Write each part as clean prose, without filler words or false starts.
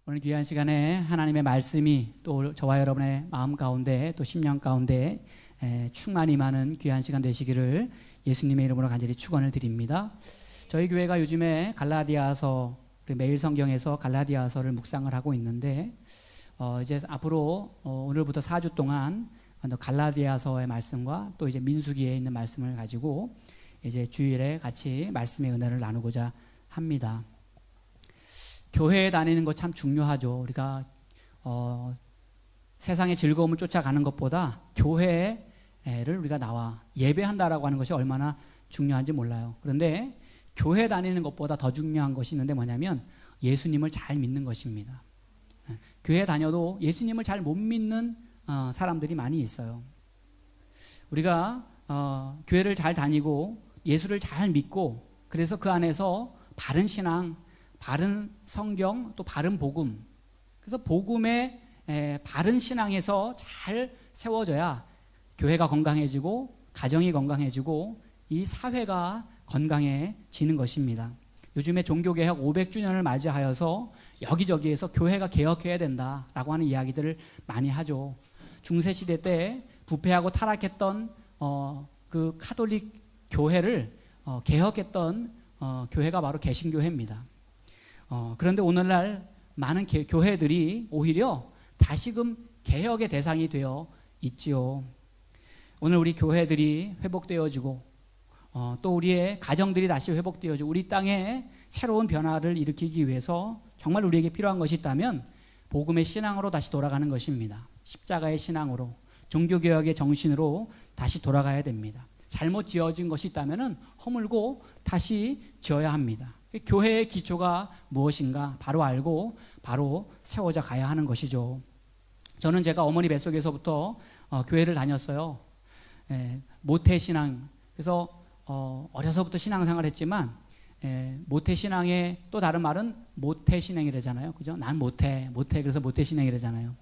오늘 귀한 시간에 하나님의 말씀이 또 저와 여러분의 마음 가운데 또 심령 가운데 충만히 많은 귀한 시간 되시기를 예수님의 이름으로 간절히 축원을 드립니다. 저희 교회가 요즘에 갈라디아서 매일 성경에서 갈라디아서를 묵상을 하고 있는데 이제 앞으로 오늘부터 4주 동안 갈라디아서의 말씀과 또 이제 민수기에 있는 말씀을 가지고 이제 주일에 같이 말씀의 은혜를 나누고자 합니다. 교회에 다니는 거 참 중요하죠. 우리가 세상의 즐거움을 쫓아가는 것보다 교회를 우리가 나와 예배한다라고 하는 것이 얼마나 중요한지 몰라요. 그런데 교회 다니는 것보다 더 중요한 것이 있는데 뭐냐면 예수님을 잘 믿는 것입니다. 교회 다녀도 예수님을 잘 못 믿는 사람들이 많이 있어요. 우리가 교회를 잘 다니고 예수를 잘 믿고 그래서 그 안에서 바른 신앙, 바른 성경, 또 바른 복음, 그래서 복음의 바른 신앙에서 잘 세워져야 교회가 건강해지고 가정이 건강해지고 이 사회가 건강해지는 것입니다. 요즘에 종교개혁 500주년을 맞이하여서 여기저기에서 교회가 개혁해야 된다라고 하는 이야기들을 많이 하죠. 중세시대 때 부패하고 타락했던 그 카톨릭 교회를 개혁했던 교회가 바로 개신교회입니다. 그런데 오늘날 많은 교회들이 오히려 다시금 개혁의 대상이 되어 있지요. 오늘 우리 교회들이 회복되어지고 또 우리의 가정들이 다시 회복되어지고 우리 땅에 새로운 변화를 일으키기 위해서 정말 우리에게 필요한 것이 있다면 복음의 신앙으로 다시 돌아가는 것입니다. 십자가의 신앙으로, 종교개혁의 정신으로 다시 돌아가야 됩니다. 잘못 지어진 것이 있다면 허물고 다시 지어야 합니다. 교회의 기초가 무엇인가 바로 알고 바로 세워져 가야 하는 것이죠. 저는 제가 어머니 뱃속에서부터 교회를 다녔어요. 모태신앙. 그래서 어려서부터 신앙생활을 했지만 모태신앙의 또 다른 말은 모태신앙이라잖아요. 그죠? 난 모태 그래서 모태신앙이라잖아요.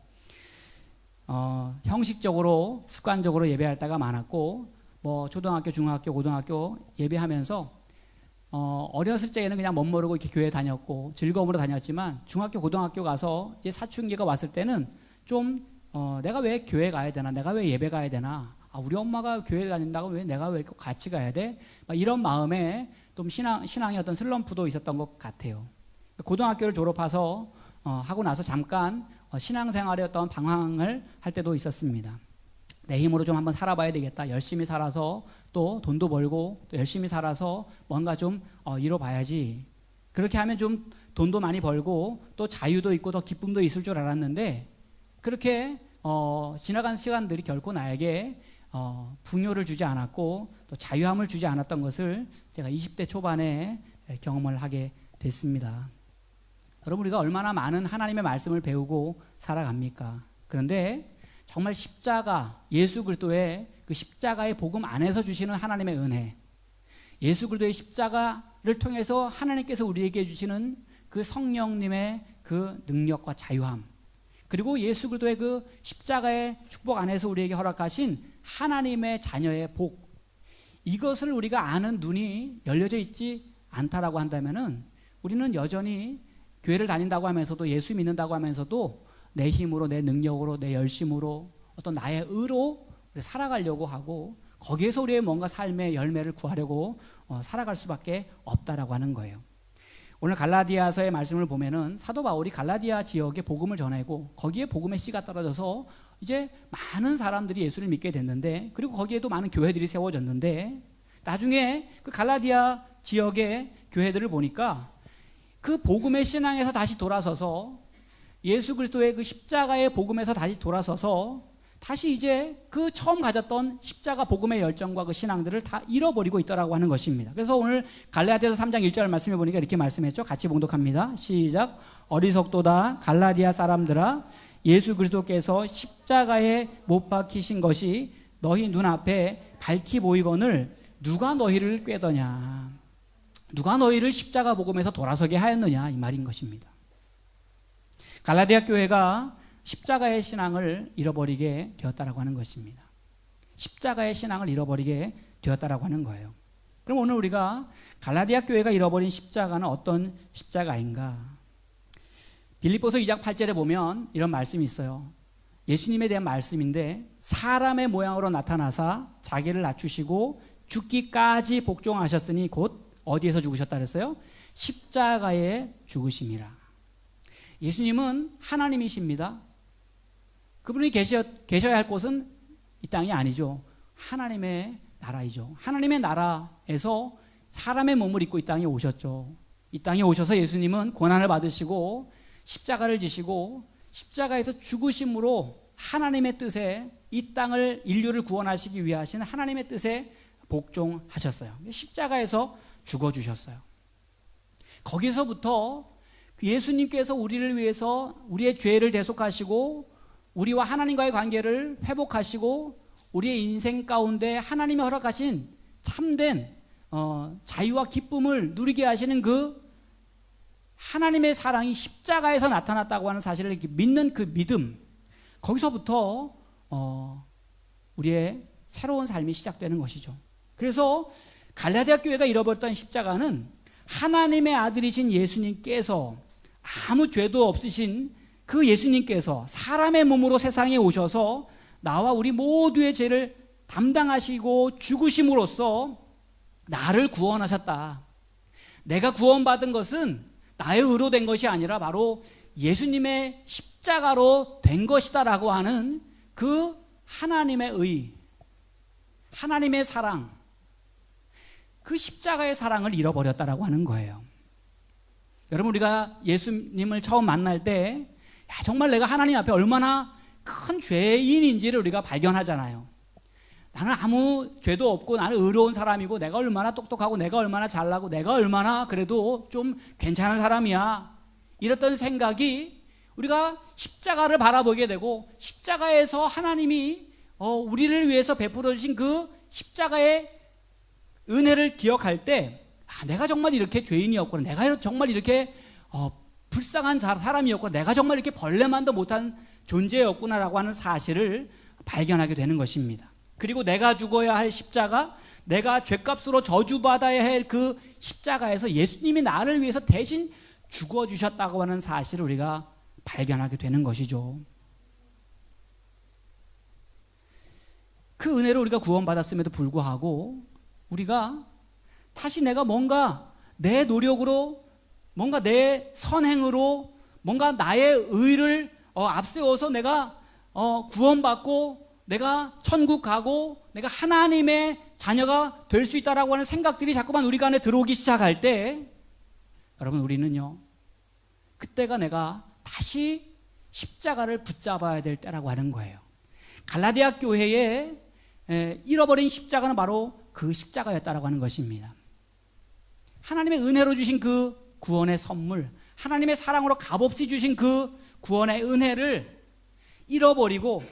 형식적으로 습관적으로 예배할 때가 많았고 뭐 초등학교, 중학교, 고등학교 예배하면서 어렸을 적에는 그냥 멋모르고 이렇게 교회 다녔고 즐거움으로 다녔지만 중학교, 고등학교 가서 이제 사춘기가 왔을 때는 좀 내가 왜 교회 가야 되나? 내가 왜 예배 가야 되나? 우리 엄마가 교회 다닌다고 왜 내가 왜 같이 가야 돼? 이런 마음에 좀 신앙의 어떤 슬럼프도 있었던 것 같아요. 고등학교를 졸업해서 하고 나서 잠깐 신앙생활의 어떤 방황을 할 때도 있었습니다. 내 힘으로 좀 한번 살아봐야 되겠다. 열심히 살아서 또 돈도 벌고 또 열심히 살아서 뭔가 좀 이뤄봐야지. 그렇게 하면 좀 돈도 많이 벌고 또 자유도 있고 더 기쁨도 있을 줄 알았는데 그렇게 지나간 시간들이 결코 나에게 풍요를 주지 않았고 또 자유함을 주지 않았던 것을 제가 20대 초반에 경험을 하게 됐습니다. 여러분 우리가 얼마나 많은 하나님의 말씀을 배우고 살아갑니까? 그런데 정말 십자가, 예수 그리스도의 그 십자가의 복음 안에서 주시는 하나님의 은혜, 예수 그리스도의 십자가를 통해서 하나님께서 우리에게 주시는 그 성령님의 그 능력과 자유함, 그리고 예수 그리스도의 그 십자가의 축복 안에서 우리에게 허락하신 하나님의 자녀의 복, 이것을 우리가 아는 눈이 열려져 있지 않다라고 한다면은 우리는 여전히 교회를 다닌다고 하면서도 예수 믿는다고 하면서도 내 힘으로, 내 능력으로, 내 열심으로 어떤 나의 의로 살아가려고 하고 거기에서 우리의 뭔가 삶의 열매를 구하려고 살아갈 수밖에 없다라고 하는 거예요. 오늘 갈라디아서의 말씀을 보면은 사도 바울이 갈라디아 지역에 복음을 전하고 거기에 복음의 씨가 떨어져서 이제 많은 사람들이 예수를 믿게 됐는데 그리고 거기에도 많은 교회들이 세워졌는데 나중에 그 갈라디아 지역의 교회들을 보니까 그 복음의 신앙에서 다시 돌아서서 예수 그리스도의 그 십자가의 복음에서 다시 돌아서서 다시 이제 그 처음 가졌던 십자가 복음의 열정과 그 신앙들을 다 잃어버리고 있더라고 하는 것입니다. 그래서 오늘 갈라디아서 3장 1절 말씀해 보니까 이렇게 말씀했죠. 같이 봉독합니다. 시작. 어리석도다 갈라디아 사람들아 예수 그리스도께서 십자가에 못 박히신 것이 너희 눈앞에 밝히 보이거늘 누가 너희를 꾀더냐. 누가 너희를 십자가 복음에서 돌아서게 하였느냐 이 말인 것입니다. 갈라디아 교회가 십자가의 신앙을 잃어버리게 되었다라고 하는 것입니다. 십자가의 신앙을 잃어버리게 되었다라고 하는 거예요. 그럼 오늘 우리가 갈라디아 교회가 잃어버린 십자가는 어떤 십자가인가? 빌립보서 2장 8절에 보면 이런 말씀이 있어요. 예수님에 대한 말씀인데 사람의 모양으로 나타나사 자기를 낮추시고 죽기까지 복종하셨으니 곧 어디에서 죽으셨다 그랬어요? 십자가에 죽으심이라. 예수님은 하나님이십니다. 그분이 계셔야 할 곳은 이 땅이 아니죠. 하나님의 나라이죠. 하나님의 나라에서 사람의 몸을 입고 이 땅에 오셨죠. 이 땅에 오셔서 예수님은 고난을 받으시고 십자가를 지시고 십자가에서 죽으심으로 하나님의 뜻에 이 땅을 인류를 구원하시기 위해 하신 하나님의 뜻에 복종하셨어요. 십자가에서 죽어주셨어요. 거기서부터 예수님께서 우리를 위해서 우리의 죄를 대속하시고 우리와 하나님과의 관계를 회복하시고 우리의 인생 가운데 하나님이 허락하신 참된 자유와 기쁨을 누리게 하시는 그 하나님의 사랑이 십자가에서 나타났다고 하는 사실을 믿는 그 믿음, 거기서부터 우리의 새로운 삶이 시작되는 것이죠. 그래서 갈라디아 교회가 잃어버렸던 십자가는 하나님의 아들이신 예수님께서 아무 죄도 없으신 그 예수님께서 사람의 몸으로 세상에 오셔서 나와 우리 모두의 죄를 담당하시고 죽으심으로써 나를 구원하셨다. 내가 구원받은 것은 나의 의로 된 것이 아니라 바로 예수님의 십자가로 된 것이다라고 하는 그 하나님의 의, 하나님의 사랑, 그 십자가의 사랑을 잃어버렸다라고 하는 거예요. 여러분, 우리가 예수님을 처음 만날 때 정말 내가 하나님 앞에 얼마나 큰 죄인인지를 우리가 발견하잖아요. 나는 아무 죄도 없고 나는 의로운 사람이고 내가 얼마나 똑똑하고 내가 얼마나 잘나고 내가 얼마나 그래도 좀 괜찮은 사람이야. 이랬던 생각이 우리가 십자가를 바라보게 되고 십자가에서 하나님이 우리를 위해서 베풀어 주신 그 십자가의 은혜를 기억할 때 내가 정말 이렇게 죄인이었구나. 내가 정말 이렇게 불쌍한 사람이었구나. 내가 정말 이렇게 벌레만도 못한 존재였구나라고 하는 사실을 발견하게 되는 것입니다. 그리고 내가 죽어야 할 십자가, 내가 죄값으로 저주받아야 할 그 십자가에서 예수님이 나를 위해서 대신 죽어주셨다고 하는 사실을 우리가 발견하게 되는 것이죠. 그 은혜로 우리가 구원받았음에도 불구하고 우리가 다시 내가 뭔가 내 노력으로, 뭔가 내 선행으로, 뭔가 나의 의를 앞세워서 내가 구원받고 내가 천국 가고 내가 하나님의 자녀가 될 수 있다라고 하는 생각들이 자꾸만 우리 안에 들어오기 시작할 때, 여러분, 우리는요, 그때가 내가 다시 십자가를 붙잡아야 될 때라고 하는 거예요. 갈라디아 교회에 잃어버린 십자가는 바로 그 십자가였다라고 하는 것입니다. 하나님의 은혜로 주신 그 구원의 선물, 하나님의 사랑으로 값없이 주신 그 구원의 은혜를 잃어버리고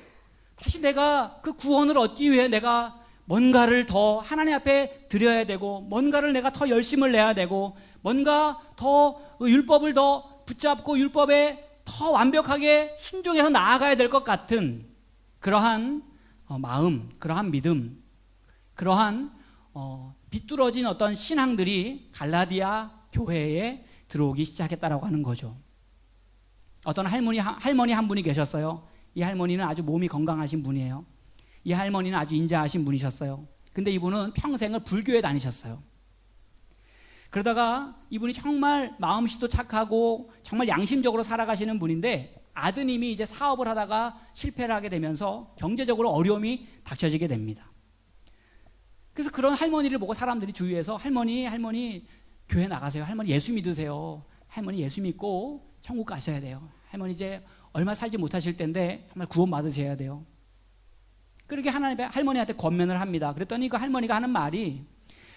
다시 내가 그 구원을 얻기 위해 내가 뭔가를 더 하나님 앞에 드려야 되고 뭔가를 내가 더 열심을 내야 되고 뭔가 더 율법을 더 붙잡고 율법에 더 완벽하게 순종해서 나아가야 될 것 같은 그러한 마음, 그러한 믿음, 그러한 비뚤어진 어떤 신앙들이 갈라디아 교회에 들어오기 시작했다라고 하는 거죠. 어떤 할머니 한 분이 계셨어요. 이 할머니는 아주 몸이 건강하신 분이에요. 이 할머니는 아주 인자하신 분이셨어요. 근데 이분은 평생을 불교에 다니셨어요. 그러다가 이분이 정말 마음씨도 착하고 정말 양심적으로 살아가시는 분인데 아드님이 이제 사업을 하다가 실패를 하게 되면서 경제적으로 어려움이 닥쳐지게 됩니다. 그래서 그런 할머니를 보고 사람들이 주위에서 할머니 교회 나가세요. 할머니 예수 믿으세요. 할머니 예수 믿고 천국 가셔야 돼요. 할머니 이제 얼마 살지 못하실 텐데 정말 구원 받으셔야 돼요. 그렇게 할머니한테 권면을 합니다. 그랬더니 그 할머니가 하는 말이,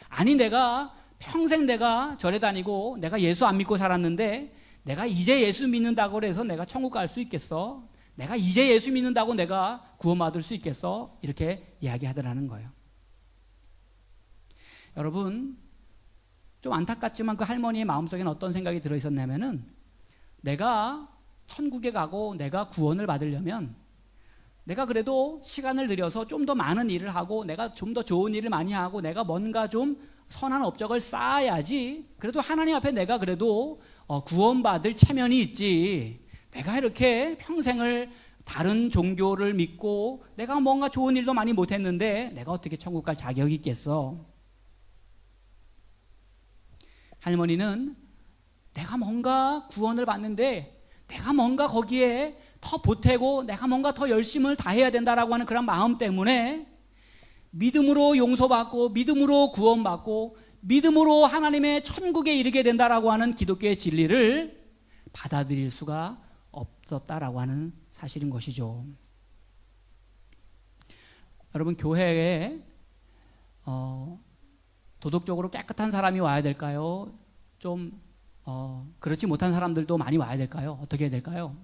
아니 내가 평생 내가 절에 다니고 내가 예수 안 믿고 살았는데 내가 이제 예수 믿는다고 해서 내가 천국 갈 수 있겠어? 내가 이제 예수 믿는다고 내가 구원 받을 수 있겠어? 이렇게 이야기하더라는 거예요. 여러분, 좀 안타깝지만 그 할머니의 마음속에는 어떤 생각이 들어있었냐면은 내가 천국에 가고 내가 구원을 받으려면 내가 그래도 시간을 들여서 좀 더 많은 일을 하고 내가 좀 더 좋은 일을 많이 하고 내가 뭔가 좀 선한 업적을 쌓아야지 그래도 하나님 앞에 내가 그래도 구원받을 체면이 있지. 내가 이렇게 평생을 다른 종교를 믿고 내가 뭔가 좋은 일도 많이 못했는데 내가 어떻게 천국 갈 자격이 있겠어? 할머니는 내가 뭔가 구원을 받는데 내가 뭔가 거기에 더 보태고 내가 뭔가 더 열심을 다해야 된다라고 하는 그런 마음 때문에 믿음으로 용서받고 믿음으로 구원받고 믿음으로 하나님의 천국에 이르게 된다라고 하는 기독교의 진리를 받아들일 수가 없었다라고 하는 사실인 것이죠. 여러분, 교회에 도덕적으로 깨끗한 사람이 와야 될까요? 좀 그렇지 못한 사람들도 많이 와야 될까요? 어떻게 해야 될까요?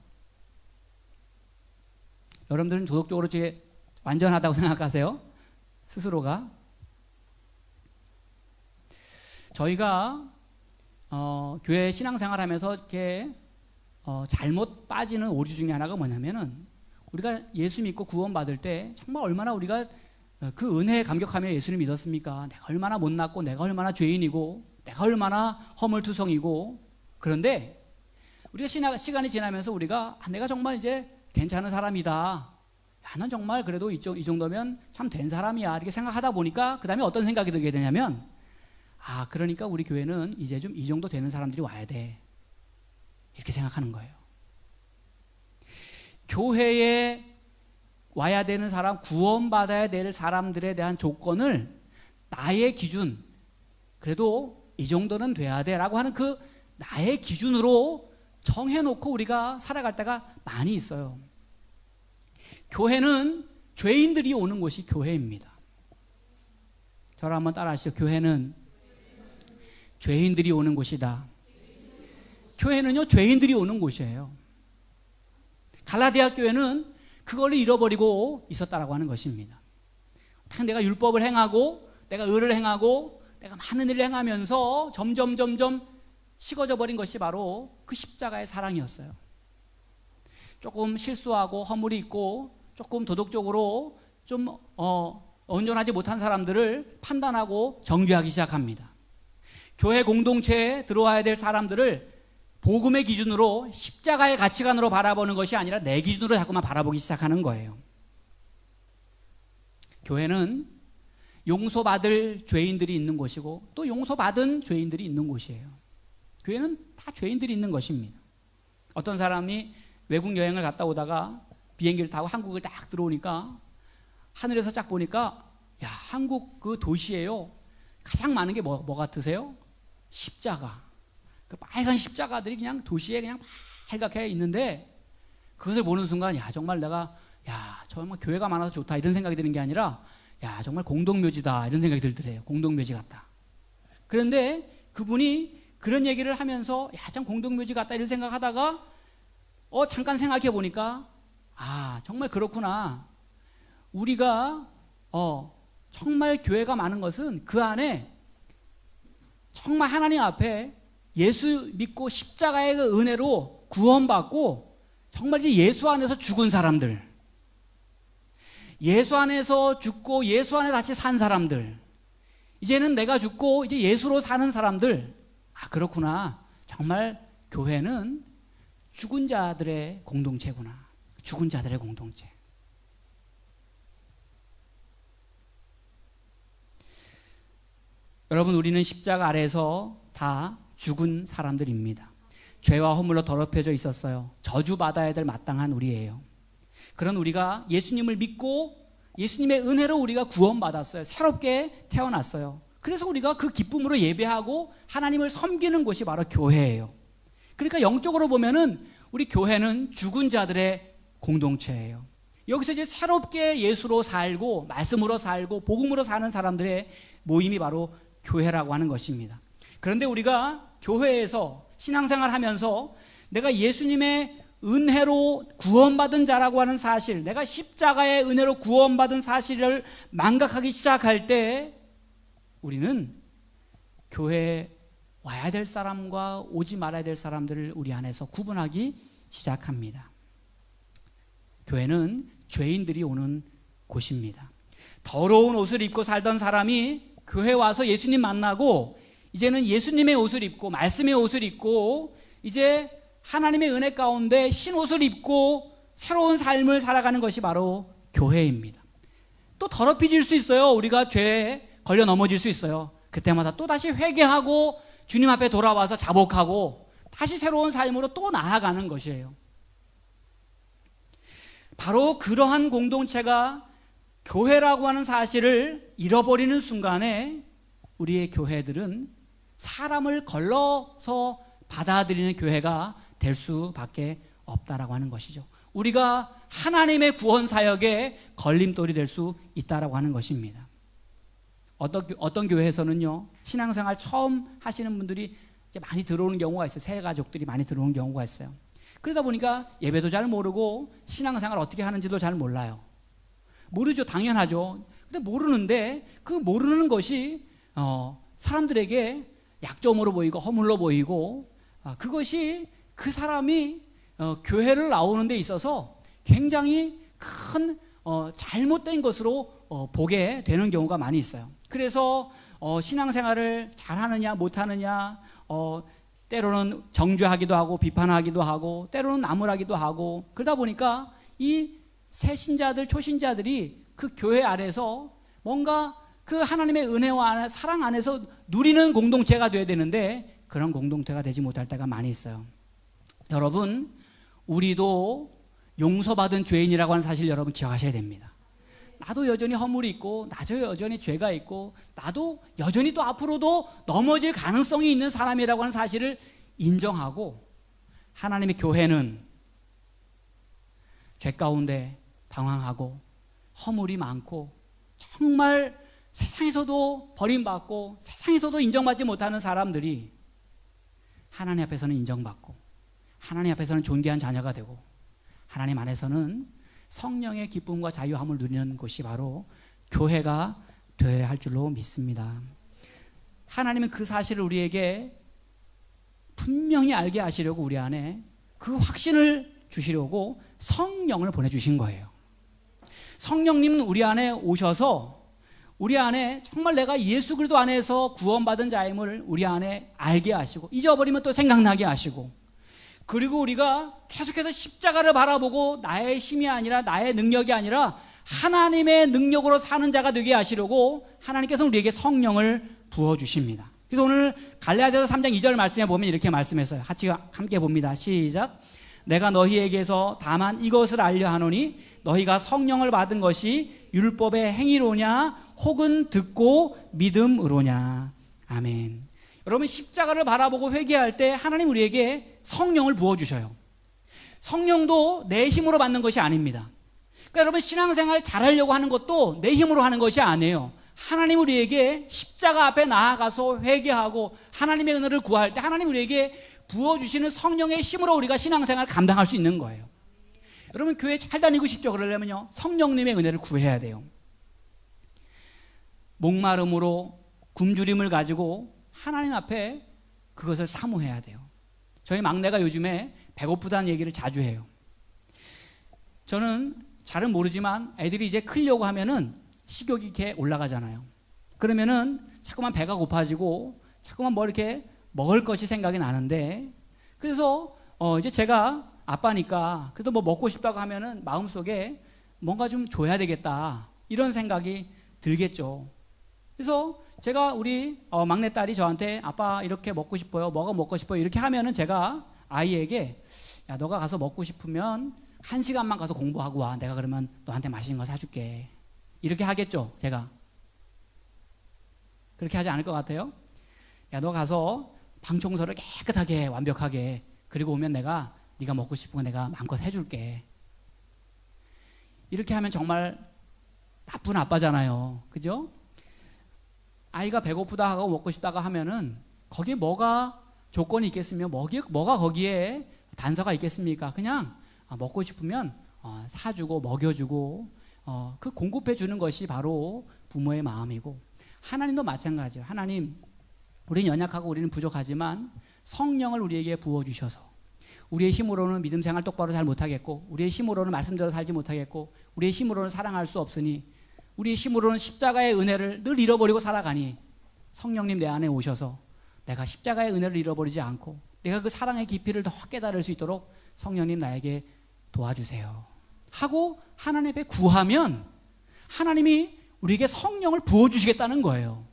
여러분들은 도덕적으로 완전하다고 생각하세요? 스스로가? 저희가 교회 신앙생활 하면서 이렇게 잘못 빠지는 오류 중에 하나가 뭐냐면은 우리가 예수 믿고 구원받을 때 정말 얼마나 우리가 그 은혜에 감격하며 예수를 믿었습니까? 내가 얼마나 못났고 내가 얼마나 죄인이고 내가 얼마나 허물투성이고. 그런데 우리가 시간이 지나면서 우리가 내가 정말 이제 괜찮은 사람이다, 나는 정말 그래도 이 정도면 참 된 사람이야, 이렇게 생각하다 보니까 그 다음에 어떤 생각이 들게 되냐면 그러니까 우리 교회는 이제 좀 이 정도 되는 사람들이 와야 돼, 이렇게 생각하는 거예요. 교회에 와야 되는 사람, 구원받아야 될 사람들에 대한 조건을 나의 기준, 그래도 이 정도는 돼야 돼 라고 하는 그 나의 기준으로 정해놓고 우리가 살아갈 때가 많이 있어요. 교회는 죄인들이 오는 곳이 교회입니다. 저를 한번 따라 하시죠. 교회는 죄인들이 오는 곳이다. 교회는요, 죄인들이 오는 곳이에요. 갈라디아 교회는 그걸 잃어버리고 있었다라고 하는 것입니다. 내가 율법을 행하고 내가 의를 행하고 내가 많은 일을 행하면서 점점 식어져 버린 것이 바로 그 십자가의 사랑이었어요. 조금 실수하고 허물이 있고 조금 도덕적으로 좀 온전하지 못한 사람들을 판단하고 정죄하기 시작합니다. 교회 공동체에 들어와야 될 사람들을 복음의 기준으로 십자가의 가치관으로 바라보는 것이 아니라 내 기준으로 자꾸만 바라보기 시작하는 거예요. 교회는 용서받을 죄인들이 있는 곳이고 또 용서받은 죄인들이 있는 곳이에요. 교회는 다 죄인들이 있는 것입니다. 어떤 사람이 외국 여행을 갔다 오다가 비행기를 타고 한국을 딱 들어오니까 하늘에서 쫙 보니까 한국 그 도시에요, 가장 많은 게 뭐 같으세요? 십자가. 그 빨간 십자가들이 그냥 도시에 그냥 빨갛게 있는데 그것을 보는 순간 정말 내가 정말 교회가 많아서 좋다 이런 생각이 드는 게 아니라 정말 공동묘지다 이런 생각이 들더래요. 공동묘지 같다. 그런데 그분이 그런 얘기를 하면서 참 공동묘지 같다 이런 생각하다가 잠깐 생각해 보니까 정말 그렇구나. 우리가 정말 교회가 많은 것은 그 안에 정말 하나님 앞에 예수 믿고 십자가의 그 은혜로 구원받고 정말 예수 안에서 죽은 사람들, 예수 안에서 죽고 예수 안에 다시 산 사람들, 이제는 내가 죽고 이제 예수로 사는 사람들. 그렇구나. 정말 교회는 죽은 자들의 공동체구나. 죽은 자들의 공동체. 여러분, 우리는 십자가 아래에서 다 죽은 사람들입니다. 죄와 허물로 더럽혀져 있었어요. 저주받아야 될 마땅한 우리예요. 그런 우리가 예수님을 믿고 예수님의 은혜로 우리가 구원받았어요. 새롭게 태어났어요. 그래서 우리가 그 기쁨으로 예배하고 하나님을 섬기는 곳이 바로 교회예요. 그러니까 영적으로 보면은 우리 교회는 죽은 자들의 공동체예요. 여기서 이제 새롭게 예수로 살고 말씀으로 살고 복음으로 사는 사람들의 모임이 바로 교회라고 하는 것입니다. 그런데 우리가 교회에서 신앙생활 하면서 내가 예수님의 은혜로 구원받은 자라고 하는 사실, 내가 십자가의 은혜로 구원받은 사실을 망각하기 시작할 때 우리는 교회에 와야 될 사람과 오지 말아야 될 사람들을 우리 안에서 구분하기 시작합니다. 교회는 죄인들이 오는 곳입니다. 더러운 옷을 입고 살던 사람이 교회 와서 예수님 만나고 이제는 예수님의 옷을 입고 말씀의 옷을 입고 이제 하나님의 은혜 가운데 흰옷을 입고 새로운 삶을 살아가는 것이 바로 교회입니다. 또 더럽혀질 수 있어요. 우리가 죄에 걸려 넘어질 수 있어요. 그때마다 또 다시 회개하고 주님 앞에 돌아와서 자복하고 다시 새로운 삶으로 또 나아가는 것이에요. 바로 그러한 공동체가 교회라고 하는 사실을 잃어버리는 순간에 우리의 교회들은 사람을 걸러서 받아들이는 교회가 될 수밖에 없다라고 하는 것이죠. 우리가 하나님의 구원 사역에 걸림돌이 될 수 있다라고 하는 것입니다. 어떤 교회에서는요, 신앙생활 처음 하시는 분들이 이제 많이 들어오는 경우가 있어요. 새 가족들이 많이 들어오는 경우가 있어요. 그러다 보니까 예배도 잘 모르고 신앙생활 어떻게 하는지도 잘 몰라요. 모르죠. 당연하죠. 근데 모르는데 그 모르는 것이 사람들에게 약점으로 보이고 허물로 보이고 그것이 그 사람이 교회를 나오는 데 있어서 굉장히 큰 잘못된 것으로 보게 되는 경우가 많이 있어요. 그래서 신앙생활을 잘하느냐 못하느냐 때로는 정죄하기도 하고 비판하기도 하고 때로는 나무라기도 하고 그러다 보니까 이 새 신자들 초신자들이 그 교회 안에서 뭔가 그 하나님의 은혜와 사랑 안에서 누리는 공동체가 돼야 되는데 그런 공동체가 되지 못할 때가 많이 있어요. 여러분, 우리도 용서받은 죄인이라고 하는 사실 여러분 기억하셔야 됩니다. 나도 여전히 허물이 있고 나도 여전히 죄가 있고 나도 여전히 또 앞으로도 넘어질 가능성이 있는 사람이라고 하는 사실을 인정하고 하나님의 교회는 죄 가운데 방황하고 허물이 많고 정말 세상에서도 버림받고 세상에서도 인정받지 못하는 사람들이 하나님 앞에서는 인정받고 하나님 앞에서는 존귀한 자녀가 되고 하나님 안에서는 성령의 기쁨과 자유함을 누리는 곳이 바로 교회가 되어야 할 줄로 믿습니다. 하나님은 그 사실을 우리에게 분명히 알게 하시려고 우리 안에 그 확신을 주시려고 성령을 보내주신 거예요. 성령님은 우리 안에 오셔서 우리 안에 정말 내가 예수 그리스도 안에서 구원받은 자임을 우리 안에 알게 하시고 잊어버리면 또 생각나게 하시고 그리고 우리가 계속해서 십자가를 바라보고 나의 힘이 아니라 나의 능력이 아니라 하나님의 능력으로 사는 자가 되게 하시려고 하나님께서 우리에게 성령을 부어주십니다. 그래서 오늘 갈라디아서 3장 2절 말씀에 보면 이렇게 말씀했어요. 같이 함께 봅니다. 시작. 내가 너희에게서 다만 이것을 알려 하노니 너희가 성령을 받은 것이 율법의 행위로냐 혹은 듣고 믿음으로냐. 아멘. 여러분, 십자가를 바라보고 회개할 때 하나님 우리에게 성령을 부어주셔요. 성령도 내 힘으로 받는 것이 아닙니다. 그러니까 여러분, 신앙생활 잘하려고 하는 것도 내 힘으로 하는 것이 아니에요. 하나님 우리에게 십자가 앞에 나아가서 회개하고 하나님의 은혜를 구할 때 하나님 우리에게 부어주시는 성령의 힘으로 우리가 신앙생활을 감당할 수 있는 거예요. 여러분, 교회 잘 다니고 싶죠? 그러려면요, 성령님의 은혜를 구해야 돼요. 목마름으로 굶주림을 가지고 하나님 앞에 그것을 사모해야 돼요. 저희 막내가 요즘에 배고프다는 얘기를 자주 해요. 저는 잘은 모르지만 애들이 이제 크려고 하면은 식욕이 이렇게 올라가잖아요. 그러면은 자꾸만 배가 고파지고 자꾸만 뭐 이렇게 먹을 것이 생각이 나는데 그래서 이제 제가 아빠니까 그래도 뭐 먹고 싶다고 하면은 마음속에 뭔가 좀 줘야 되겠다 이런 생각이 들겠죠. 그래서 제가 우리 막내딸이 저한테 아빠 이렇게 먹고 싶어요. 뭐가 먹고 싶어요. 이렇게 하면은 제가 아이에게 야, 너가 가서 먹고 싶으면 1시간만 가서 공부하고 와. 내가 그러면 너한테 맛있는 거 사줄게. 이렇게 하겠죠, 제가. 그렇게 하지 않을 것 같아요? 야, 너 가서 방 청소를 깨끗하게 완벽하게 그리고 오면 내가 네가 먹고 싶은 거 내가 마음껏 해줄게. 이렇게 하면 정말 나쁜 아빠잖아요. 그죠? 아이가 배고프다 하고 먹고 싶다가 하면은 거기에 뭐가 조건이 있겠으며 뭐가 거기에 단서가 있겠습니까? 그냥 먹고 싶으면 사주고 먹여주고 그 공급해 주는 것이 바로 부모의 마음이고 하나님도 마찬가지예요. 하나님, 우리는 연약하고 우리는 부족하지만 성령을 우리에게 부어주셔서 우리의 힘으로는 믿음 생활 똑바로 잘 못하겠고 우리의 힘으로는 말씀대로 살지 못하겠고 우리의 힘으로는 사랑할 수 없으니 우리의 힘으로는 십자가의 은혜를 늘 잃어버리고 살아가니 성령님 내 안에 오셔서 내가 십자가의 은혜를 잃어버리지 않고 내가 그 사랑의 깊이를 더 깨달을 수 있도록 성령님 나에게 도와주세요 하고 하나님 앞에 구하면 하나님이 우리에게 성령을 부어주시겠다는 거예요.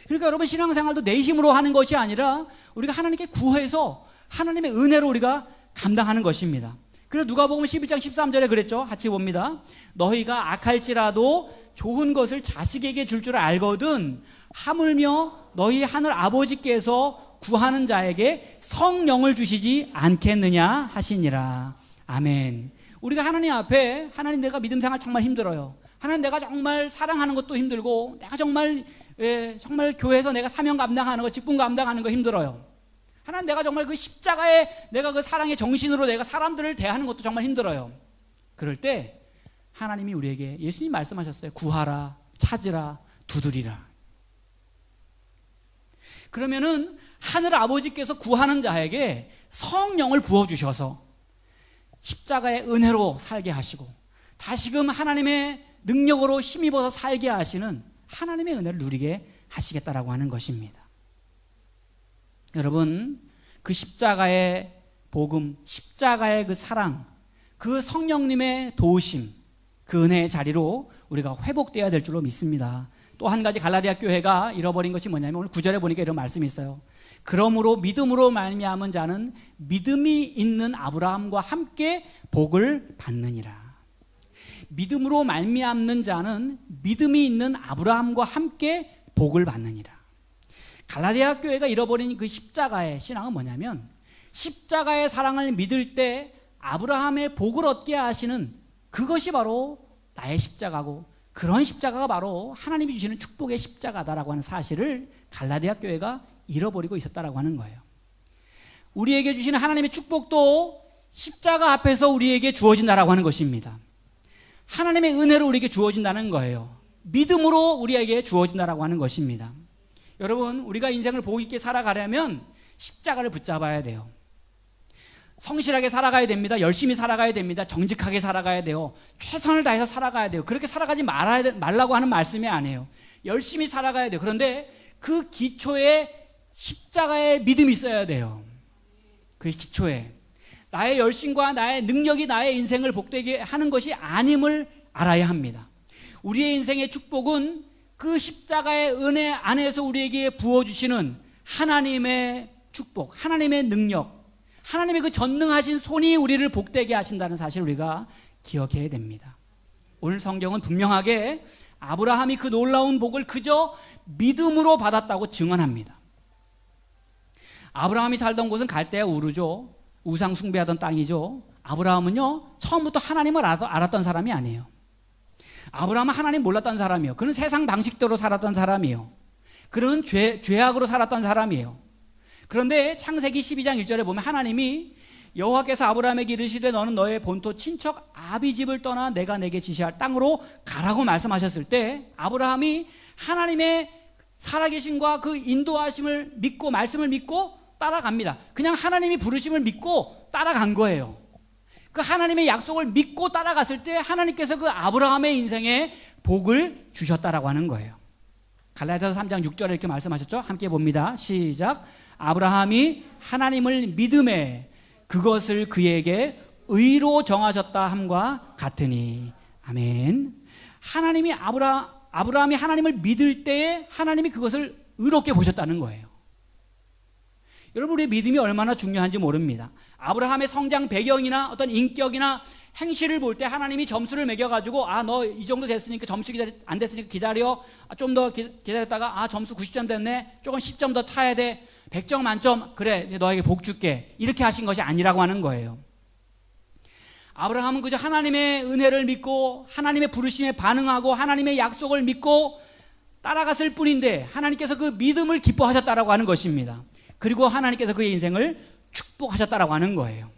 그러니까 여러분, 신앙생활도 내 힘으로 하는 것이 아니라 우리가 하나님께 구해서 하나님의 은혜로 우리가 감당하는 것입니다. 그래서 누가복음 11장 13절에 그랬죠. 같이 봅니다. 너희가 악할지라도 좋은 것을 자식에게 줄 줄 알거든 하물며 너희 하늘 아버지께서 구하는 자에게 성령을 주시지 않겠느냐 하시니라. 아멘. 우리가 하나님 앞에, 하나님 내가 믿음 생활 정말 힘들어요. 하나님 내가 정말 사랑하는 것도 힘들고, 내가 정말 교회에서 내가 사명 감당하는 거, 직분 감당하는 거 힘들어요. 하나님 내가 정말 그 십자가에 내가 그 사랑의 정신으로 내가 사람들을 대하는 것도 정말 힘들어요. 그럴 때 하나님이 우리에게, 예수님 말씀하셨어요. 구하라, 찾으라, 두드리라. 그러면은 하늘 아버지께서 구하는 자에게 성령을 부어주셔서 십자가의 은혜로 살게 하시고 다시금 하나님의 능력으로 힘입어서 살게 하시는 하나님의 은혜를 누리게 하시겠다라고 하는 것입니다. 여러분, 그 십자가의 복음, 십자가의 그 사랑, 그 성령님의 도우심, 그 은혜의 자리로 우리가 회복되어야 될 줄로 믿습니다. 또 한 가지 갈라디아 교회가 잃어버린 것이 뭐냐면 오늘 9절에 보니까 이런 말씀이 있어요. 그러므로 믿음으로 말미암은 자는 믿음이 있는 아브라함과 함께 복을 받느니라. 믿음으로 말미암는 자는 믿음이 있는 아브라함과 함께 복을 받느니라. 갈라디아 교회가 잃어버린 그 십자가의 신앙은 뭐냐면 십자가의 사랑을 믿을 때 아브라함의 복을 얻게 하시는 그것이 바로 나의 십자가고 그런 십자가가 바로 하나님이 주시는 축복의 십자가다라고 하는 사실을 갈라디아 교회가 잃어버리고 있었다라고 하는 거예요. 우리에게 주시는 하나님의 축복도 십자가 앞에서 우리에게 주어진다라고 하는 것입니다. 하나님의 은혜로 우리에게 주어진다는 거예요. 믿음으로 우리에게 주어진다라고 하는 것입니다. 여러분, 우리가 인생을 복 있게 살아가려면 십자가를 붙잡아야 돼요. 성실하게 살아가야 됩니다. 열심히 살아가야 됩니다. 정직하게 살아가야 돼요. 최선을 다해서 살아가야 돼요. 그렇게 살아가지 말라고 하는 말씀이 아니에요. 열심히 살아가야 돼요. 그런데 그 기초에 십자가의 믿음이 있어야 돼요. 그 기초에 나의 열심과 나의 능력이 나의 인생을 복되게 하는 것이 아님을 알아야 합니다. 우리의 인생의 축복은 그 십자가의 은혜 안에서 우리에게 부어주시는 하나님의 축복, 하나님의 능력, 하나님의 그 전능하신 손이 우리를 복되게 하신다는 사실을 우리가 기억해야 됩니다. 오늘 성경은 분명하게 아브라함이 그 놀라운 복을 그저 믿음으로 받았다고 증언합니다. 아브라함이 살던 곳은 갈대아 우르죠. 우상 숭배하던 땅이죠. 아브라함은요, 처음부터 하나님을 알았던 사람이 아니에요. 아브라함은 하나님 몰랐던 사람이에요. 그는 세상 방식대로 살았던 사람이에요. 그는 죄악으로 살았던 사람이에요. 그런데 창세기 12장 1절에 보면 하나님이 여호와께서 아브라함에게 이르시되 너는 너의 본토 친척 아비 집을 떠나 내가 내게 지시할 땅으로 가라고 말씀하셨을 때 아브라함이 하나님의 살아계심과 그 인도하심을 믿고 말씀을 믿고 따라갑니다. 그냥 하나님이 부르심을 믿고 따라간 거예요. 그 하나님의 약속을 믿고 따라갔을 때 하나님께서 그 아브라함의 인생에 복을 주셨다라고 하는 거예요. 갈라디아서 3장 6절에 이렇게 말씀하셨죠. 함께 봅니다. 시작. 아브라함이 하나님을 믿음에 그것을 그에게 의로 정하셨다 함과 같으니. 아멘. 하나님이 아브라함이 하나님을 믿을 때에 하나님이 그것을 의롭게 보셨다는 거예요. 여러분, 우리의 믿음이 얼마나 중요한지 모릅니다. 아브라함의 성장 배경이나 어떤 인격이나 행실을 볼 때 하나님이 점수를 매겨가지고 너 이 정도 됐으니까 점수 안 됐으니까 기다려. 좀 더 기다렸다가 점수 90점 됐네. 조금 10점 더 차야 돼. 100점 만점. 그래, 너에게 복 줄게. 이렇게 하신 것이 아니라고 하는 거예요. 아브라함은 그저 하나님의 은혜를 믿고 하나님의 부르심에 반응하고 하나님의 약속을 믿고 따라갔을 뿐인데 하나님께서 그 믿음을 기뻐하셨다라고 하는 것입니다. 그리고 하나님께서 그의 인생을 축복하셨다라고 하는 거예요.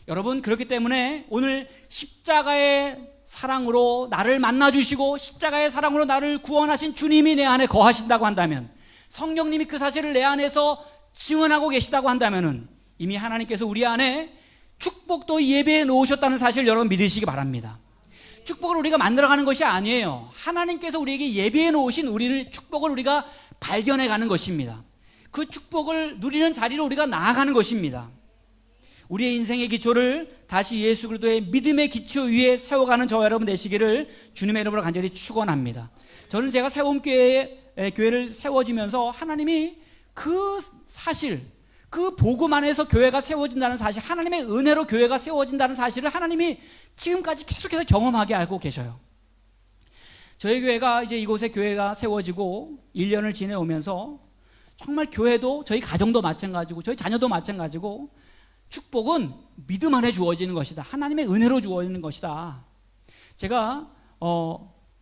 여러분, 그렇기 때문에 오늘 십자가의 사랑으로 나를 만나주시고 십자가의 사랑으로 나를 구원하신 주님이 내 안에 거하신다고 한다면, 성령님이 그 사실을 내 안에서 증언하고 계시다고 한다면 이미 하나님께서 우리 안에 축복도 예배해 놓으셨다는 사실을 여러분 믿으시기 바랍니다. 축복을 우리가 만들어가는 것이 아니에요. 하나님께서 우리에게 예배해 놓으신 우리를 축복을 우리가 발견해 가는 것입니다. 그 축복을 누리는 자리로 우리가 나아가는 것입니다. 우리의 인생의 기초를 다시 예수 그리스도의 믿음의 기초 위에 세워가는 저와 여러분 되시기를 주님의 이름으로 간절히 축원합니다. 저는 제가 교회를 세워지면서 하나님이 그 사실, 그 복음 안에서 교회가 세워진다는 사실, 하나님의 은혜로 교회가 세워진다는 사실을 하나님이 지금까지 계속해서 경험하게 하고 계셔요. 저희 교회가 이제 이곳에 교회가 세워지고 1년을 지내오면서 정말 교회도 저희 가정도 마찬가지고 저희 자녀도 마찬가지고 축복은 믿음 안에 주어지는 것이다. 하나님의 은혜로 주어지는 것이다. 제가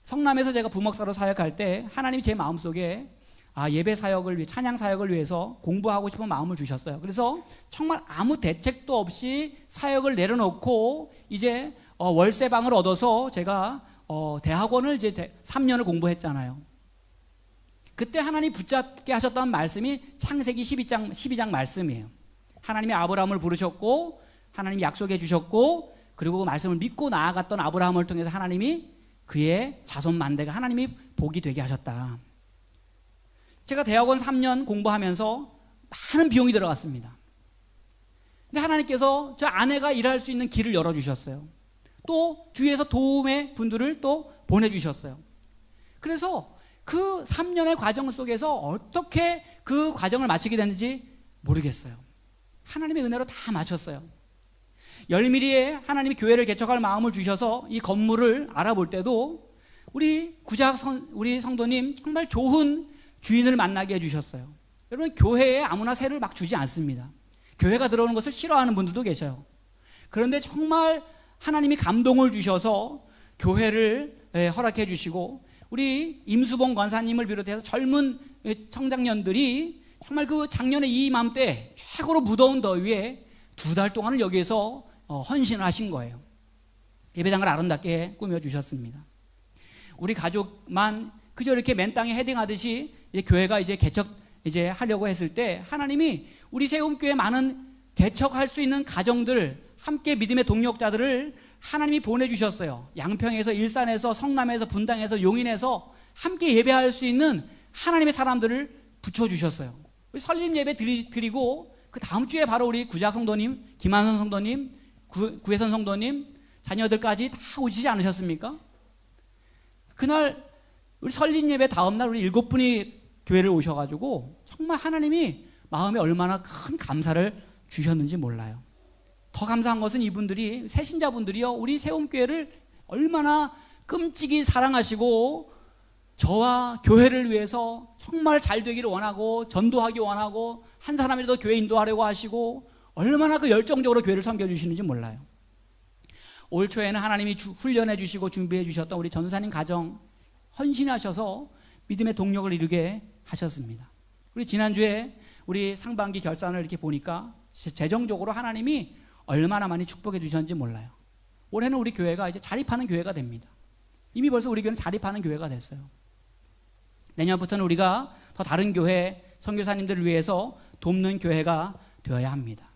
성남에서 제가 부목사로 사역할 때 하나님이 제 마음속에 예배 사역을 위해, 찬양 사역을 위해서 공부하고 싶은 마음을 주셨어요. 그래서 정말 아무 대책도 없이 사역을 내려놓고 이제 월세방을 얻어서 제가 대학원을 이제 3년을 공부했잖아요. 그때 하나님 붙잡게 하셨던 말씀이 창세기 12장 말씀이에요. 하나님이 아브라함을 부르셨고 하나님이 약속해 주셨고 그리고 그 말씀을 믿고 나아갔던 아브라함을 통해서 하나님이 그의 자손 만대가 하나님이 복이 되게 하셨다. 제가 대학원 3년 공부하면서 많은 비용이 들어갔습니다. 근데 하나님께서 저 아내가 일할 수 있는 길을 열어주셨어요. 또 주위에서 도움의 분들을 또 보내주셨어요. 그래서 그 3년의 과정 속에서 어떻게 그 과정을 마치게 됐는지 모르겠어요. 하나님의 은혜로 다 마쳤어요. 열미리에 하나님이 교회를 개척할 마음을 주셔서 이 건물을 알아볼 때도 우리 성도님 정말 좋은 주인을 만나게 해주셨어요. 여러분, 교회에 아무나 세를 막 주지 않습니다. 교회가 들어오는 것을 싫어하는 분들도 계셔요. 그런데 정말 하나님이 감동을 주셔서 교회를 허락해 주시고 우리 임수봉 권사님을 비롯해서 젊은 청장년들이 정말 그 작년에 이맘때 최고로 무더운 더위에 2달 동안을 여기에서 헌신을 하신 거예요. 예배당을 아름답게 꾸며주셨습니다. 우리 가족만 그저 이렇게 맨 땅에 헤딩하듯이 이제 교회가 이제 개척 하려고 했을 때 하나님이 우리 세움교회 많은 개척할 수 있는 가정들, 함께 믿음의 동력자들을 하나님이 보내주셨어요. 양평에서, 일산에서, 성남에서, 분당에서, 용인에서 함께 예배할 수 있는 하나님의 사람들을 붙여주셨어요. 우리 설립 예배 드리고 그 다음 주에 바로 우리 구작 성도님, 김한선 성도님, 구혜선 성도님 자녀들까지 다 오시지 않으셨습니까? 그날 우리 설립 예배 다음 날 우리 7분이 교회를 오셔가지고 정말 하나님이 마음에 얼마나 큰 감사를 주셨는지 몰라요. 더 감사한 것은 이분들이, 새신자분들이요, 우리 세움교회를 얼마나 끔찍이 사랑하시고 저와 교회를 위해서 정말 잘 되기를 원하고 전도하기 원하고 한 사람이라도 교회 인도하려고 하시고 얼마나 그 열정적으로 교회를 섬겨주시는지 몰라요. 올 초에는 하나님이 훈련해 주시고 준비해 주셨던 우리 전사님 가정 헌신하셔서 믿음의 동력을 이루게 하셨습니다. 우리 지난주에 우리 상반기 결산을 이렇게 보니까 재정적으로 하나님이 얼마나 많이 축복해 주셨는지 몰라요. 올해는 우리 교회가 이제 자립하는 교회가 됩니다. 이미 벌써 우리 교회는 자립하는 교회가 됐어요. 내년부터는 우리가 더 다른 교회 선교사님들을 위해서 돕는 교회가 되어야 합니다.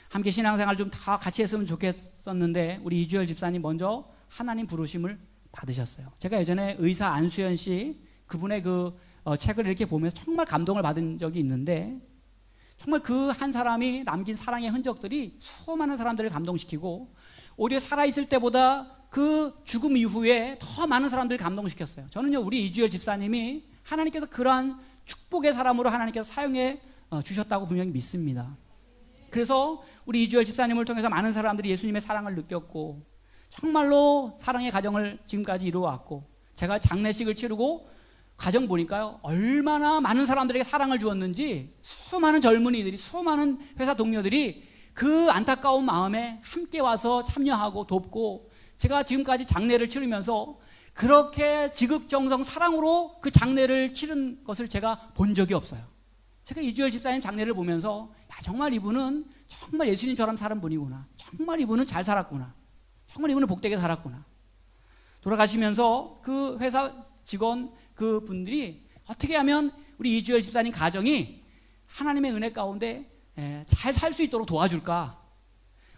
함께 신앙생활 좀 다 같이 했으면 좋겠었는데 우리 이주열 집사님 먼저 하나님 부르심을 받으셨어요. 제가 예전에 의사 안수연 씨 그분의 그 책을 이렇게 보면서 정말 감동을 받은 적이 있는데 정말 그 한 사람이 남긴 사랑의 흔적들이 수많은 사람들을 감동시키고 오히려 살아있을 때보다 그 죽음 이후에 더 많은 사람들을 감동시켰어요. 저는요, 우리 이주열 집사님이 하나님께서 그러한 축복의 사람으로 하나님께서 사용해 주셨다고 분명히 믿습니다. 그래서 우리 이주열 집사님을 통해서 많은 사람들이 예수님의 사랑을 느꼈고 정말로 사랑의 가정을 지금까지 이루어왔고 제가 장례식을 치르고 가정 보니까요, 얼마나 많은 사람들에게 사랑을 주었는지 수많은 젊은이들이, 수많은 회사 동료들이 그 안타까운 마음에 함께 와서 참여하고 돕고 제가 지금까지 장례를 치르면서 그렇게 지극정성 사랑으로 그 장례를 치른 것을 제가 본 적이 없어요. 제가 이주열 집사님 장례를 보면서 정말 이분은 정말 예수님처럼 사는 분이구나. 정말 이분은 잘 살았구나. 정말 이분은 복되게 살았구나. 돌아가시면서 그 회사 직원 그 분들이 어떻게 하면 우리 이주열 집사님 가정이 하나님의 은혜 가운데 잘 살 수 있도록 도와줄까?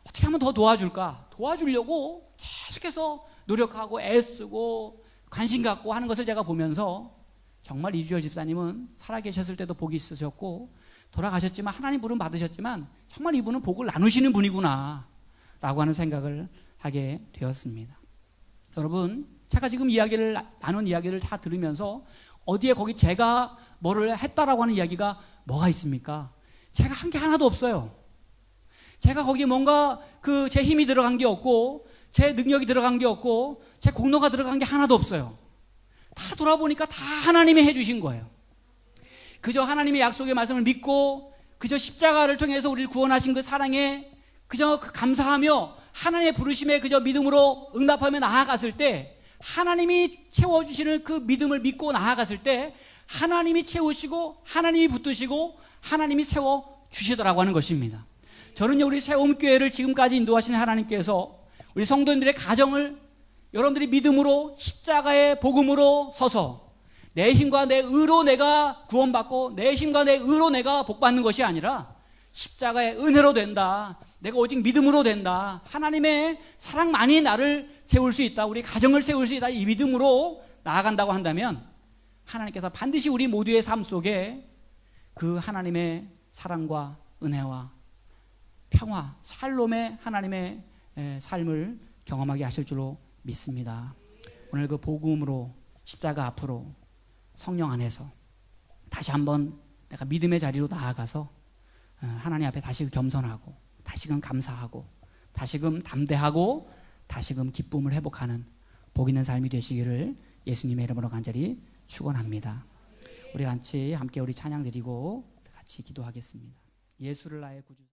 어떻게 하면 더 도와줄까? 도와주려고 계속해서 노력하고 애쓰고 관심 갖고 하는 것을 제가 보면서 정말 이주열 집사님은 살아계셨을 때도 복이 있으셨고 돌아가셨지만 하나님 부름 받으셨지만 정말 이분은 복을 나누시는 분이구나 라고 하는 생각을 하게 되었습니다. 여러분, 제가 지금 나눈 이야기를 다 들으면서 어디에 거기 제가 뭐를 했다라고 하는 이야기가 뭐가 있습니까? 제가 한 게 하나도 없어요. 제가 거기 뭔가 제 힘이 들어간 게 없고 제 능력이 들어간 게 없고 제 공로가 들어간 게 하나도 없어요. 다 돌아보니까 다 하나님이 해주신 거예요. 그저 하나님의 약속의 말씀을 믿고 그저 십자가를 통해서 우리를 구원하신 그 사랑에 그저 감사하며 하나님의 부르심에 그저 믿음으로 응답하며 나아갔을 때 하나님이 채워주시는 그 믿음을 믿고 나아갔을 때 하나님이 채우시고 하나님이 붙드시고 하나님이 세워주시더라고 하는 것입니다. 저는요, 우리 새옴교회를 지금까지 인도하시는 하나님께서 우리 성도님들의 가정을 여러분들이 믿음으로 십자가의 복음으로 서서 내 힘과 내 의로 내가 구원받고 내 힘과 내 의로 내가 복받는 것이 아니라 십자가의 은혜로 된다. 내가 오직 믿음으로 된다. 하나님의 사랑만이 나를 세울 수 있다. 우리 가정을 세울 수 있다. 이 믿음으로 나아간다고 한다면 하나님께서 반드시 우리 모두의 삶 속에 그 하나님의 사랑과 은혜와 평화, 샬롬의 하나님의 삶을 경험하게 하실 줄로 믿습니다. 오늘 그 복음으로 십자가 앞으로 성령 안에서 다시 한번 내가 믿음의 자리로 나아가서 하나님 앞에 다시금 겸손하고 다시금 감사하고 다시금 담대하고 다시금 기쁨을 회복하는 복 있는 삶이 되시기를 예수님의 이름으로 간절히 축원합니다. 우리 같이 함께 우리 찬양 드리고 같이 기도하겠습니다. 예수를 나의 구주